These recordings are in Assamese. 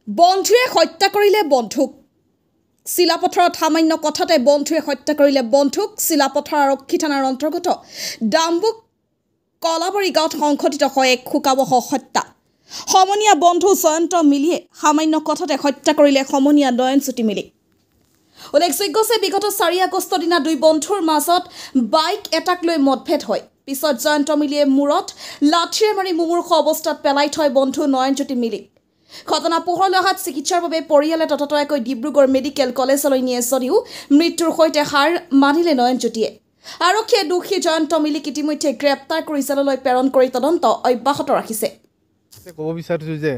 বন্ধুৱে হত্যা কৰিলে বন্ধুক চিলাপথাৰত সামান্য কথাতে বন্ধুৱে হত্যা কৰিলে বন্ধুক চিলাপথাৰ আৰক্ষী থানাৰ অন্তৰ্গত ডাম্বুক কলাবাৰী গাঁৱত সংঘটিত হয় এক শোকাবহ হত্যা সমনীয়া বন্ধু জয়ন্ত মিলিয়ে সামান্য কথাতে হত্যা কৰিলে সমনীয়া নয়নজ্যোতি মিলি উল্লেখযোগ্য যে বিগত 4 আগষ্ট দিনা দুই বন্ধুৰ মাজত বাইক এটাক লৈ মতভেদ হয় পিছত জয়ন্ত মিলিয়ে মূৰত লাঠিৰে মাৰি মুমূৰ্ষ অৱস্থাত পেলাই থয় বন্ধু নয়নজ্যোতি মিলি ঘটনা পোহৰলৈ অহাত চিকিৎসাৰ বাবে পৰিয়ালে ততাতৈয়াকৈ ডিব্ৰুগড় মেডিকেল কলেজলৈ নিয়ে যদিও মৃত্যুৰ সৈতে হাৰ মানিলে নয়নজ্যোতিয়ে আৰক্ষীয়ে দোষী জয়ন্ত মিলিক ইতিমধ্যে গ্ৰেপ্তাৰ কৰি জেললৈ প্ৰেৰণ কৰি তদন্ত অব্যাহত ৰাখিছে ক'ব বিচাৰিছোঁ যে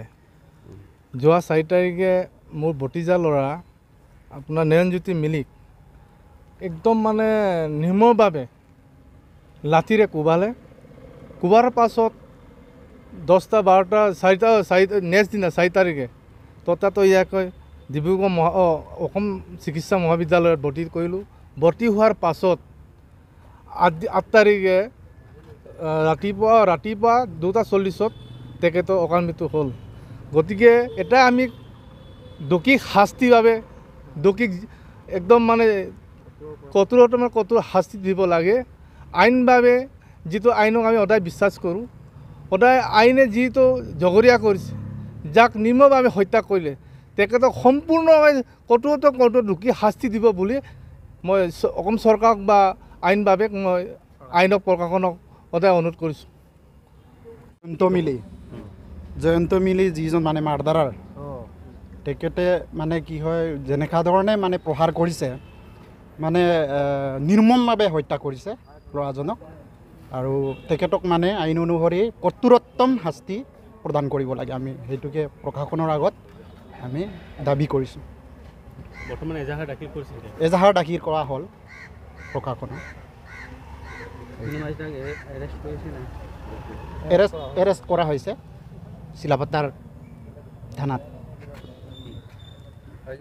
যোৱা 4 তাৰিখে মোৰ ভতিজা ল'ৰা আপোনাৰ নয়নজ্যোতি মিলিক একদম মানে নিৰ্মমভাৱে লাঠিৰে কোবাৰ পাছত 10টা 12টা 4টা নেক্সট দিনা 4 তাৰিখে ততাতৈয়াকৈ ডিব্ৰুগড় অসম চিকিৎসা মহাবিদ্যালয়ত ভৰ্তি কৰিলোঁ ভৰ্তি হোৱাৰ পাছত 8 তাৰিখে ৰাতিপুৱা 2:40 তেখেতৰ অকাল মৃত্যু হ'ল গতিকে এটা আমি দোষীক শাস্তিৰ বাবে দোষীক একদম মানে কঠোৰ শাস্তি দিব লাগে আইনভাৱে যিটো আইনক আমি সদায় বিশ্বাস কৰোঁ সদায় আইনে যিটো জগৰীয়া কৰিছে যাক নিৰ্মমভাৱে হত্যা কৰিলে তেখেতক সম্পূৰ্ণভাৱে কঠোৰ দোষী শাস্তি দিব বুলি মই অসম চৰকাৰক বা আইনভাৱে মই আইনক প্ৰশাসনক সদায় অনুৰোধ কৰিছোঁ জয়ন্ত মিলি যিজন মানে মাৰ্ডাৰাৰ তেখেতে মানে কি হয় যেনেকুৱা ধৰণে মানে প্ৰহাৰ কৰিছে মানে নিৰ্মমভাৱে হত্যা কৰিছে ল'ৰাজনক আৰু তেখেতক মানে আইন অনুসৰি কঠোৰতম শাস্তি প্ৰদান কৰিব লাগে আমি সেইটোকে প্ৰশাসনৰ আগত আমি দাবী কৰিছোঁ বৰ্তমান এজাহাৰ দাখিল কৰা হ'ল প্ৰশাসনক এৰেষ্ট কৰা হৈছে চিলাপথাৰ থানাত